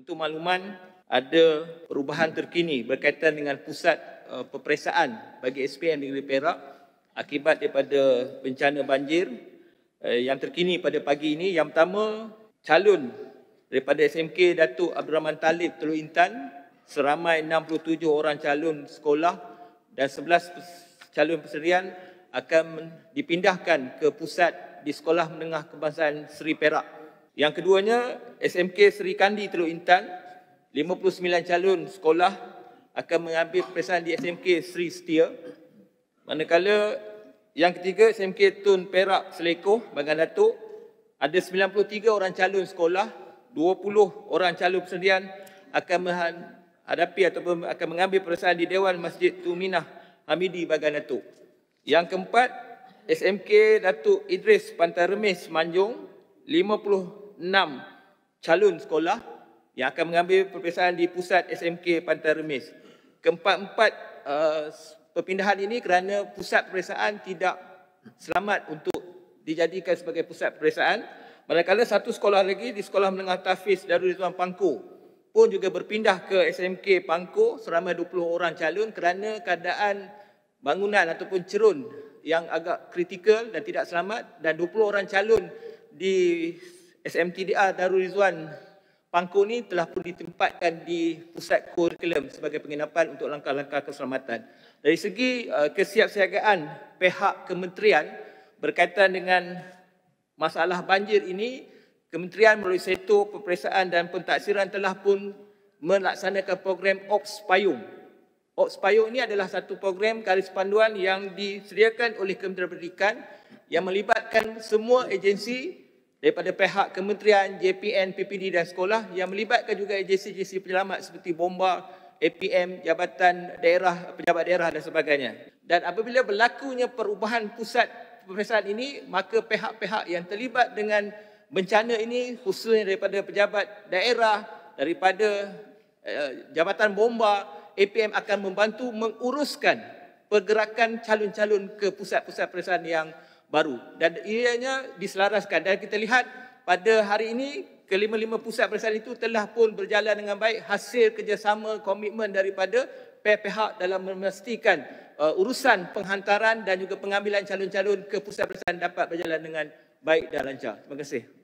Untuk makluman, ada perubahan terkini berkaitan dengan pusat peperiksaan bagi SPM di Negeri Perak akibat daripada bencana banjir yang terkini pada pagi ini. Yang pertama, calon daripada SMK Datuk Abdul Rahman Talib Teluk Intan seramai 67 orang calon sekolah dan 11 calon persediaan akan dipindahkan ke pusat di Sekolah Menengah Kebangsaan Seri Perak. Yang keduanya, SMK Seri Kandi Teluk Intan, 59 calon sekolah akan mengambil peperiksaan di SMK Seri Setia. Manakala yang ketiga, SMK Tun Perak Selekoh, Bagan Datuk, ada 93 orang calon sekolah, 20 orang calon persediaan akan menghadapi ataupun akan mengambil peperiksaan di Dewan Masjid Tuminah Hamidi, Bagan Datuk. Yang keempat, SMK Datuk Idris Pantai Remis Semanjung, 56 calon sekolah yang akan mengambil peperiksaan di pusat SMK Pantai Remis. Keempat-empat perpindahan ini kerana pusat peperiksaan tidak selamat untuk dijadikan sebagai pusat peperiksaan. Manakala satu sekolah lagi di Sekolah Menengah Tahfiz Darul Rizwan Pangkor pun juga berpindah ke SMK Pangkor seramai 20 orang calon kerana keadaan bangunan ataupun cerun yang agak kritikal dan tidak selamat, dan 20 orang calon di SMTDA Darul Rizwan Pangkor ni telah pun ditempatkan di pusat kurikulum sebagai penginapan untuk langkah-langkah keselamatan. Dari segi kesiapsiagaan pihak kementerian berkaitan dengan masalah banjir ini, kementerian melalui sektor peperiksaan dan pentaksiran telah pun melaksanakan program Ops Payung. Ops Payung ini adalah satu program garis panduan yang disediakan oleh Kementerian Pendidikan yang melibatkan semua agensi daripada pihak kementerian, JPN, PPD dan sekolah, yang melibatkan juga agensi-agensi penyelamat seperti Bomba, APM, Jabatan Daerah, Pejabat Daerah dan sebagainya. Dan apabila berlakunya perubahan pusat peperiksaan ini, maka pihak-pihak yang terlibat dengan bencana ini, khususnya daripada pejabat daerah, daripada Jabatan Bomba, APM akan membantu menguruskan pergerakan calon-calon ke pusat-pusat peperiksaan yang baru. Dan ianya diselaraskan. Dan kita lihat pada hari ini, kelima-lima pusat peperiksaan itu telah pun berjalan dengan baik, hasil kerjasama komitmen daripada pihak-pihak dalam memastikan urusan penghantaran dan juga pengambilan calon-calon ke pusat peperiksaan dapat berjalan dengan baik dan lancar. Terima kasih.